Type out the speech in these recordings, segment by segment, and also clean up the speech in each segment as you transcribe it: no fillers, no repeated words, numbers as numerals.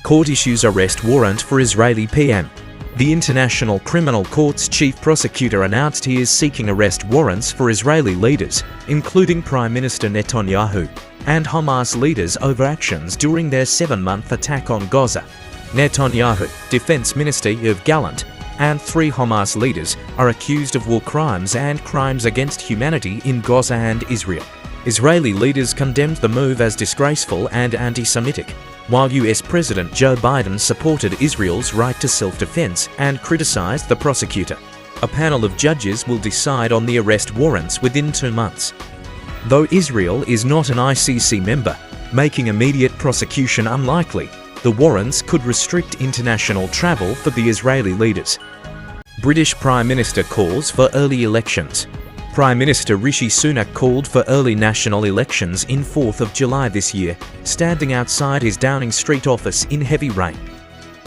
Court issues arrest warrant for Israeli PM. The International Criminal Court's chief prosecutor announced he is seeking arrest warrants for Israeli leaders, including Prime Minister Netanyahu, and Hamas leaders over actions during their 7-month attack on Gaza. Netanyahu, Defense Minister Yoav Gallant, and 3 Hamas leaders are accused of war crimes and crimes against humanity in Gaza and Israel. Israeli leaders condemned the move as disgraceful and anti-Semitic, while US President Joe Biden supported Israel's right to self-defense and criticized the prosecutor. A panel of judges will decide on the arrest warrants within 2 months. Though Israel is not an ICC member, making immediate prosecution unlikely, the warrants could restrict international travel for the Israeli leaders. British Prime Minister calls for early elections. Prime Minister Rishi Sunak called for early national elections in 4th of July this year, standing outside his Downing Street office in heavy rain.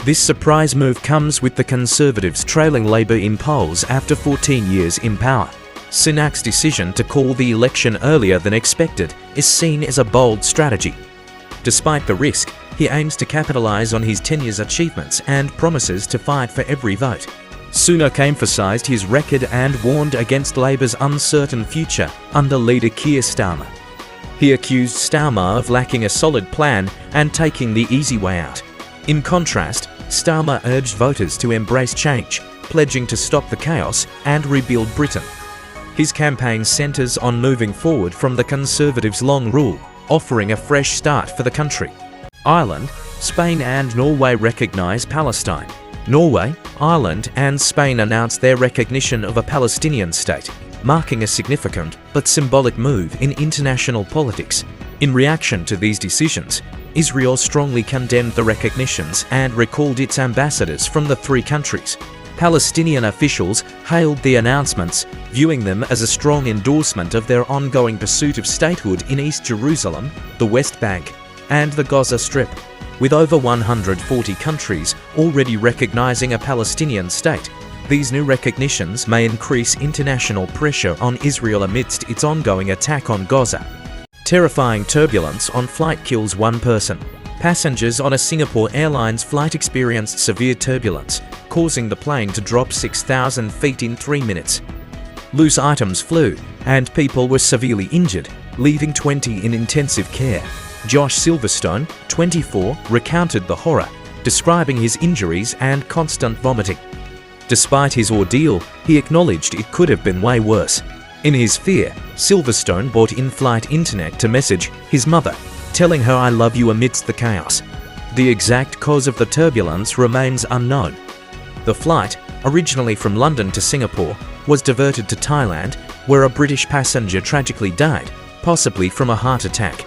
This surprise move comes with the Conservatives trailing Labour in polls after 14 years in power. Sunak's decision to call the election earlier than expected is seen as a bold strategy. Despite the risk, he aims to capitalise on his tenure's achievements and promises to fight for every vote. Sunak emphasised his record and warned against Labour's uncertain future under leader Keir Starmer. He accused Starmer of lacking a solid plan and taking the easy way out. In contrast, Starmer urged voters to embrace change, pledging to stop the chaos and rebuild Britain. His campaign centres on moving forward from the Conservatives' long rule, offering a fresh start for the country. Ireland, Spain and Norway recognise Palestine. Norway, Ireland and Spain announced their recognition of a Palestinian state, marking a significant but symbolic move in international politics. In reaction to these decisions, Israel strongly condemned the recognitions and recalled its ambassadors from the 3 countries. Palestinian officials hailed the announcements, viewing them as a strong endorsement of their ongoing pursuit of statehood in East Jerusalem, the West Bank, and the Gaza Strip. With over 140 countries already recognizing a Palestinian state, these new recognitions may increase international pressure on Israel amidst its ongoing attack on Gaza. Terrifying turbulence on flight kills 1 person. Passengers on a Singapore Airlines flight experienced severe turbulence, causing the plane to drop 6,000 feet in 3 minutes. Loose items flew, and people were severely injured, leaving 20 in intensive care. Josh Silverstone, 24, recounted the horror, describing his injuries and constant vomiting. Despite his ordeal, he acknowledged it could have been way worse. In his fear, Silverstone bought in-flight internet to message his mother, telling her "I love you" amidst the chaos. The exact cause of the turbulence remains unknown. The flight, originally from London to Singapore, was diverted to Thailand, where a British passenger tragically died, possibly from a heart attack.